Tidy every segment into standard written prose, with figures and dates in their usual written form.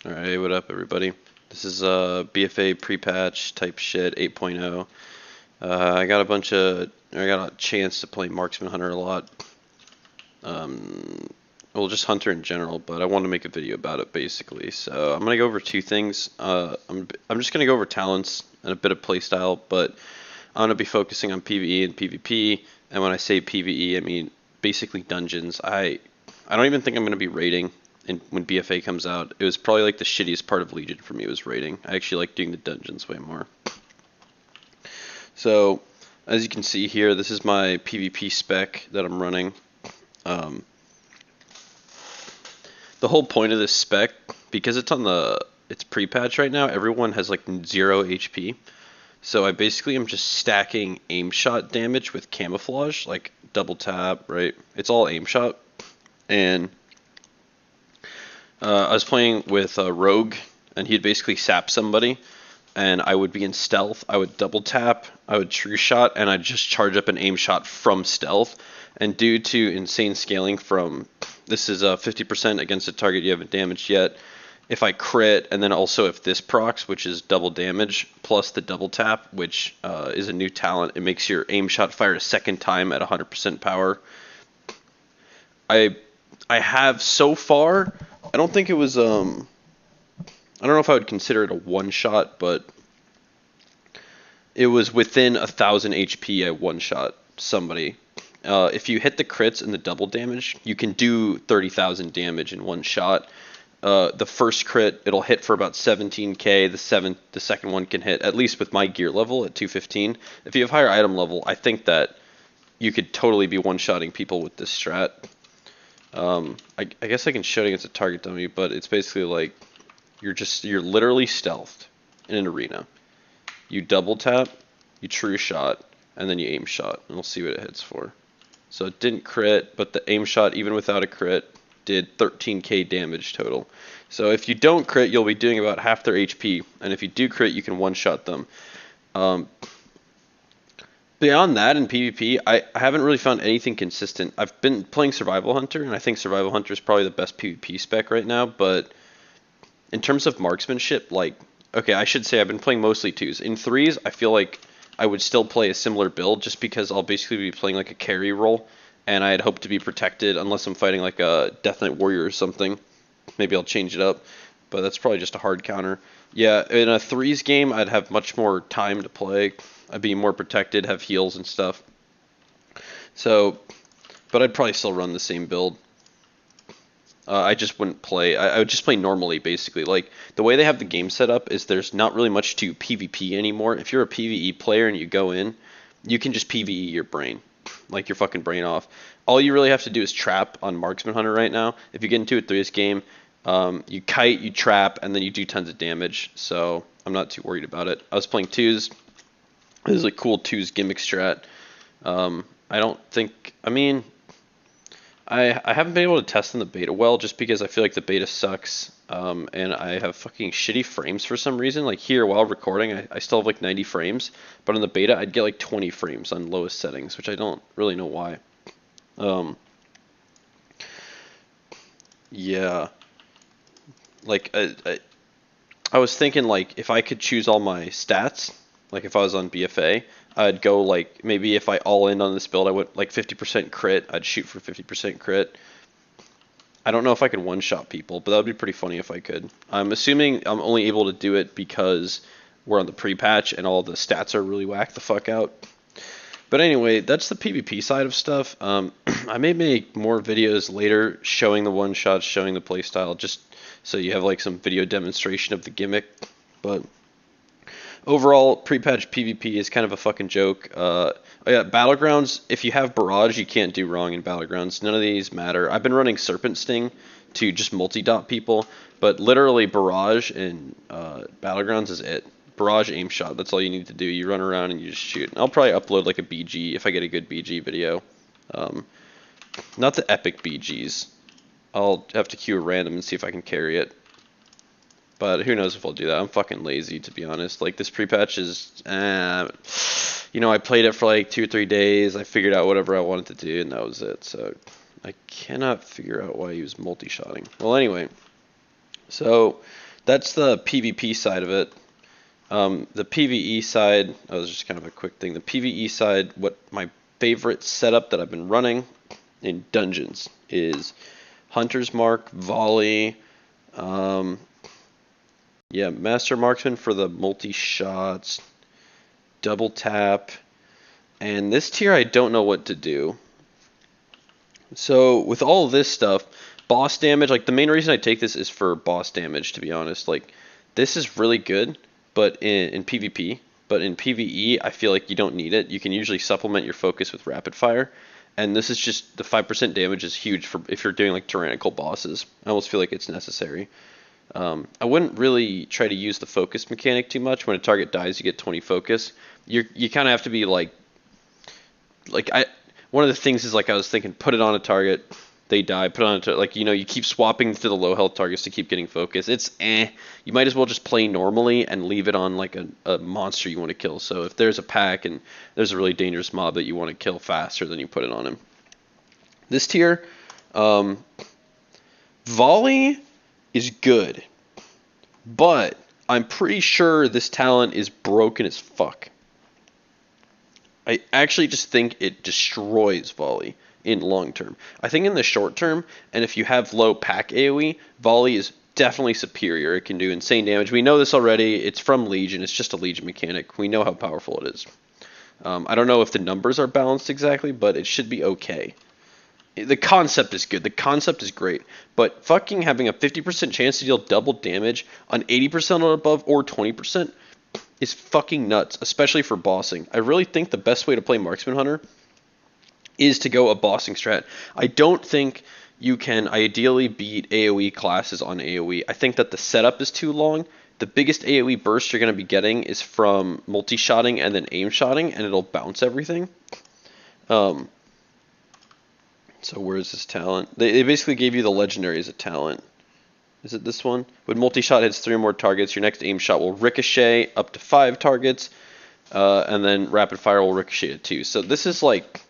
Alright, what up everybody? This is BFA prepatch type shit 8.0. I got a chance to play Marksman Hunter a lot. Well, just Hunter in general, but I wanted to make a video about it basically. So I'm gonna go over two things. I'm just gonna go over talents and a bit of playstyle, but I'm gonna be focusing on PvE and PvP. And when I say PvE, I mean basically dungeons. I don't even think I'm gonna be raiding. And when BFA comes out, it was probably like the shittiest part of Legion for me was raiding. I actually like doing the dungeons way more. So, as you can see here, this is my PvP spec that I'm running. The whole point of this spec, because it's pre-patch right now, everyone has like 0 HP. So I basically am just stacking aim shot damage with camouflage, like double tap, right? It's all aim shot. And I was playing with a rogue, and he'd basically sap somebody, and I would be in stealth. I would double tap, I would true shot, and I'd just charge up an aim shot from stealth. And due to insane scaling from, this is 50% against a target you haven't damaged yet, if I crit, and then also if this procs, which is double damage, plus the double tap, which is a new talent, it makes your aim shot fire a second time at 100% power. I have so far, I don't think it was, I don't know if I would consider it a one-shot, but it was within 1,000 HP I one-shot somebody. If you hit the crits and the double damage, you can do 30,000 damage in one shot. The first crit, it'll hit for about 17k. The second one can hit, at least with my gear level at 215. If you have higher item level, I think that you could totally be one-shotting people with this strat. I guess I can show it against a target dummy, but it's basically like you're literally stealthed in an arena. You double tap, you true shot, and then you aim shot, and we'll see what it hits for. So it didn't crit, but the aim shot, even without a crit, did 13k damage total. So if you don't crit, you'll be doing about half their HP, and if you do crit, you can one-shot them. Beyond that, in PvP, I haven't really found anything consistent. I've been playing Survival Hunter, and I think Survival Hunter is probably the best PvP spec right now, but in terms of marksmanship, like, okay, I should say I've been playing mostly 2s. In 3s, I feel like I would still play a similar build just because I'll basically be playing like a carry role, and I'd hope to be protected unless I'm fighting like a Death Knight Warrior or something. Maybe I'll change it up, but that's probably just a hard counter. Yeah, in a 3s game, I'd have much more time to play. I'd be more protected, have heals and stuff. So, but I'd probably still run the same build. I just wouldn't play. I would just play normally, basically. Like, the way they have the game set up is there's not really much to PvP anymore. If you're a PvE player and you go in, you can just PvE your brain. Like, your fucking brain off. All you really have to do is trap on Marksman Hunter right now. If you get into a 3s game, you kite, you trap, and then you do tons of damage. So, I'm not too worried about it. I was playing 2s. This is a cool 2s gimmick strat. I don't think... I mean... I haven't been able to test in the beta well just because I feel like the beta sucks, and I have fucking shitty frames for some reason. Like here, while recording, I still have like 90 frames, but in the beta, I'd get like 20 frames on lowest settings, which I don't really know why. Yeah. Like, I was thinking, like, if I could choose all my stats, like if I was on BFA, I'd go like, maybe if I all in on this build, I went like 50% crit, I'd shoot for 50% crit. I don't know if I could one-shot people, but that would be pretty funny if I could. I'm assuming I'm only able to do it because we're on the pre-patch and all the stats are really whacked the fuck out. But anyway, that's the PvP side of stuff. I may make more videos later showing the one-shots, showing the playstyle, just so you have like some video demonstration of the gimmick. But overall, pre-patch PvP is kind of a fucking joke. Oh yeah, Battlegrounds, if you have Barrage, you can't do wrong in Battlegrounds. None of these matter. I've been running Serpent Sting to just multi-dot people, but literally Barrage in Battlegrounds is it. Barrage aim shot, that's all you need to do. You run around and you just shoot. And I'll probably upload like a BG if I get a good BG video. Not the epic BGs. I'll have to queue a random and see if I can carry it. But who knows if I'll do that. I'm fucking lazy, to be honest. Like, this pre-patch is, you know, I played it for like 2 or 3 days. I figured out whatever I wanted to do, and that was it. So, I cannot figure out why he was multi-shotting. Well, anyway. So, that's the PvP side of it. The PvE side, that was just kind of a quick thing. The PvE side, what my favorite setup that I've been running in dungeons is Hunter's Mark, Volley, yeah, Master Marksman for the multi-shots, double tap, and this tier I don't know what to do. So with all of this stuff, boss damage, like the main reason I take this is for boss damage, to be honest. Like this is really good, but in PvP, but in PvE, I feel like you don't need it. You can usually supplement your focus with rapid fire, and this is just the 5% damage is huge for if you're doing like tyrannical bosses. I almost feel like it's necessary. I wouldn't really try to use the focus mechanic too much. When a target dies, you get 20 focus. You kind of have to be like one of the things is like I was thinking, put it on a target, they die. Put it on a target, like you keep swapping to the low health targets to keep getting focus. It's You might as well just play normally and leave it on like a monster you want to kill. So if there's a pack and there's a really dangerous mob that you want to kill faster, then you put it on him. This tier, Volley is good, but I'm pretty sure this talent is broken as fuck. I actually just think it destroys Volley in long term. I think in the short term, and if you have low pack AoE, Volley is definitely superior. It can do insane damage. We know this already. It's from Legion. It's just a Legion mechanic. We know how powerful it is. I don't know if the numbers are balanced exactly, but it should be okay. The concept is good. The concept is great. But fucking having a 50% chance to deal double damage on 80% or above or 20% is fucking nuts, especially for bossing. I really think the best way to play Marksman Hunter is to go a bossing strat. I don't think you can ideally beat AoE classes on AoE. I think that the setup is too long. The biggest AoE burst you're going to be getting is from multi-shotting and then aim-shotting, and it'll bounce everything. So where's this talent? They basically gave you the Legendary as a talent. Is it this one? When multi-shot hits 3 or more targets, your next aim shot will ricochet up to 5 targets, and then rapid fire will ricochet to 2. So this is like,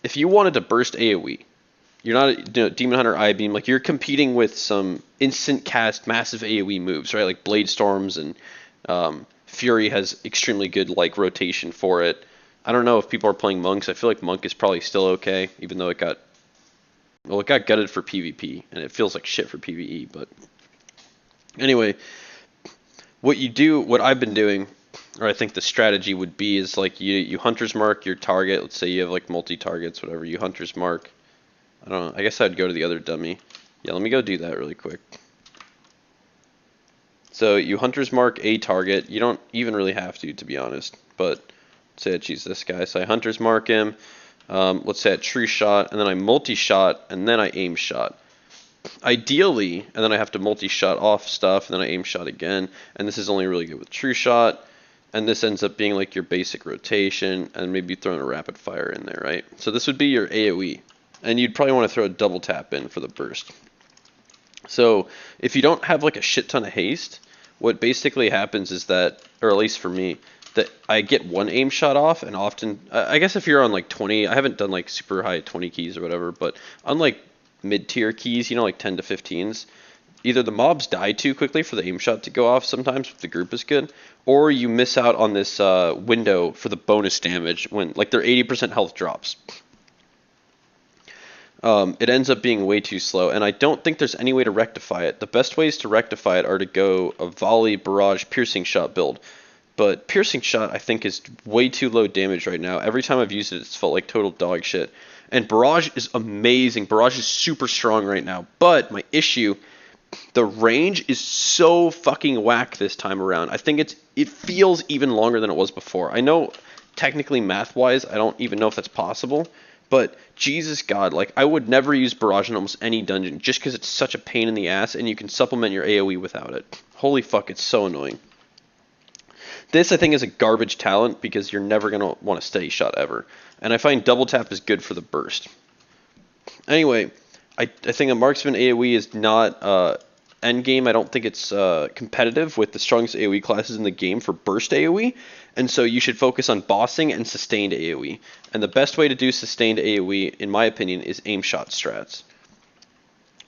if you wanted to burst AoE, you're not Demon Hunter I-Beam, like you're competing with some instant cast massive AoE moves, right? Like Blade Storms and Fury has extremely good like rotation for it. I don't know if people are playing Monks. I feel like Monk is probably still okay, even though it got gutted for PvP, and it feels like shit for PvE, but anyway, what I've been doing, or I think the strategy would be, is like you Hunter's Mark your target. Let's say you have like multi-targets, whatever, you Hunter's Mark. I don't know, I guess I'd go to the other dummy. Yeah, let me go do that really quick. So you Hunter's Mark a target. You don't even really have to be honest, but say I choose this guy. So I Hunter's Mark him. Let's say a true shot, and then I multi-shot, and then I aim shot. Ideally, and then I have to multi-shot off stuff, and then I aim shot again, and this is only really good with true shot, and this ends up being like your basic rotation, and maybe throwing a rapid fire in there, right? So this would be your AoE, and you'd probably want to throw a double tap in for the burst. So if you don't have like a shit ton of haste, what basically happens is that, or at least for me, that I get one aim shot off, and often, I guess if you're on like 20, I haven't done like super high 20 keys or whatever, but on like mid-tier keys, like 10 to 15s, either the mobs die too quickly for the aim shot to go off sometimes if the group is good, or you miss out on this window for the bonus damage when like their 80% health drops. It ends up being way too slow, and I don't think there's any way to rectify it. The best ways to rectify it are to go a volley, barrage, piercing shot build. But piercing shot, I think, is way too low damage right now. Every time I've used it, it's felt like total dog shit. And barrage is amazing. Barrage is super strong right now. But my issue, the range is so fucking whack this time around. I think it feels even longer than it was before. I know technically math-wise, I don't even know if that's possible. But Jesus God, like I would never use barrage in almost any dungeon just because it's such a pain in the ass and you can supplement your AoE without it. Holy fuck, it's so annoying. This, I think, is a garbage talent because you're never going to want a steady shot ever. And I find double tap is good for the burst. Anyway, I think a marksman AoE is not endgame. I don't think it's competitive with the strongest AoE classes in the game for burst AoE. And so you should focus on bossing and sustained AoE. And the best way to do sustained AoE, in my opinion, is aim shot strats.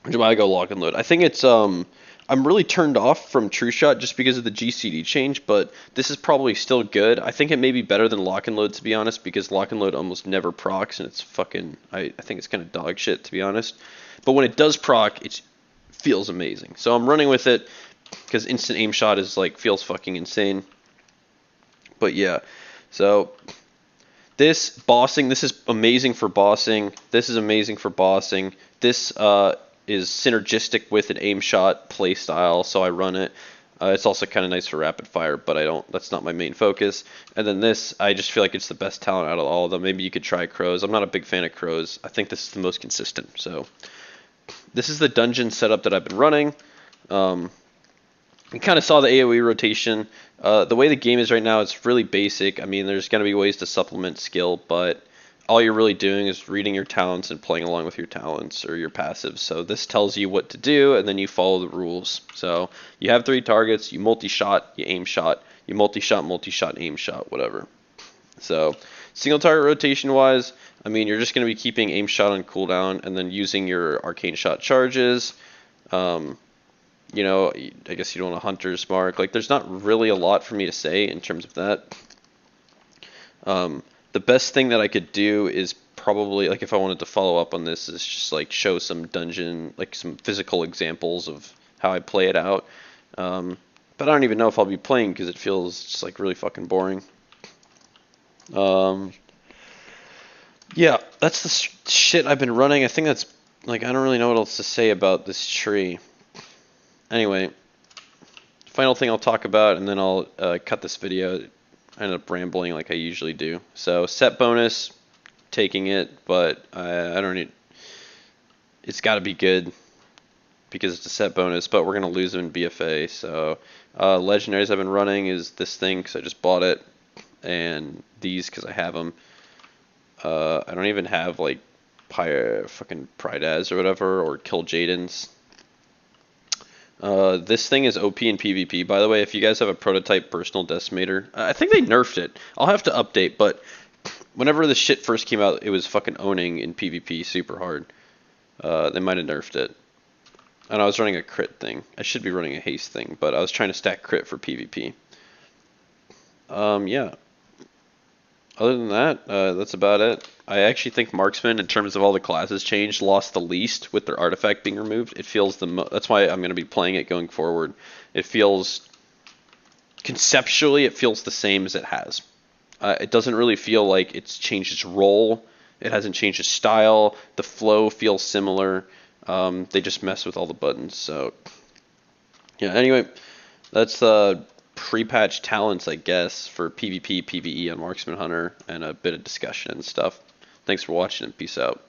Which is why I go lock and load. I think it's I'm really turned off from True Shot just because of the GCD change, but this is probably still good. I think it may be better than Lock and Load, to be honest, because Lock and Load almost never procs, and it's fucking, I think it's kind of dog shit, to be honest. But when it does proc, it feels amazing. So I'm running with it because instant aim shot is like, feels fucking insane. But yeah, so this bossing, this is amazing for bossing. This is amazing for bossing. This is synergistic with an aim shot play style, so I run it. It's also kind of nice for rapid fire, but I don't. That's not my main focus. And then this, I just feel like it's the best talent out of all of them. Maybe you could try Crows. I'm not a big fan of Crows. I think this is the most consistent. So this is the dungeon setup that I've been running. You kind of saw the AoE rotation. The way the game is right now, it's really basic. I mean, there's going to be ways to supplement skill, but all you're really doing is reading your talents and playing along with your talents or your passives. So this tells you what to do, and then you follow the rules. So you have 3 targets, you multi-shot, you aim shot, you multi-shot, aim shot, whatever. So single target rotation wise, I mean, you're just going to be keeping aim shot on cooldown and then using your arcane shot charges. You know, I guess you don't want a hunter's mark. Like, there's not really a lot for me to say in terms of that. The best thing that I could do is probably, like, if I wanted to follow up on this, is just, like, show some dungeon, like, some physical examples of how I play it out. But I don't even know if I'll be playing because it feels just, like, really fucking boring. Yeah, that's the shit I've been running. I think that's, like, I don't really know what else to say about this tree. Anyway, final thing I'll talk about, and then I'll cut this video. I end up rambling like I usually do. So set bonus, taking it, but I don't need. It's got to be good because it's a set bonus, but we're gonna lose them in BFA. So Legendaries I've been running is this thing because I just bought it, and these because I have them. I don't even have like fucking Pride as or whatever, or Kill Jaden's. This thing is OP in PvP, by the way. If you guys have a prototype personal decimator, I think they nerfed it. I'll have to update, but whenever this shit first came out, it was fucking owning in PvP super hard. They might have nerfed it. And I was running a crit thing. I should be running a haste thing, but I was trying to stack crit for PvP. Yeah. Other than that, that's about it. I actually think Marksman, in terms of all the classes changed, lost the least with their artifact being removed. It feels that's why I'm going to be playing it going forward. It feels, conceptually, it feels the same as it has. It doesn't really feel like it's changed its role. It hasn't changed its style. The flow feels similar. They just mess with all the buttons. So, yeah, anyway, that's pre-patch talents, I guess, for PvP, PvE on Marksman Hunter, and a bit of discussion and stuff. Thanks for watching, and peace out.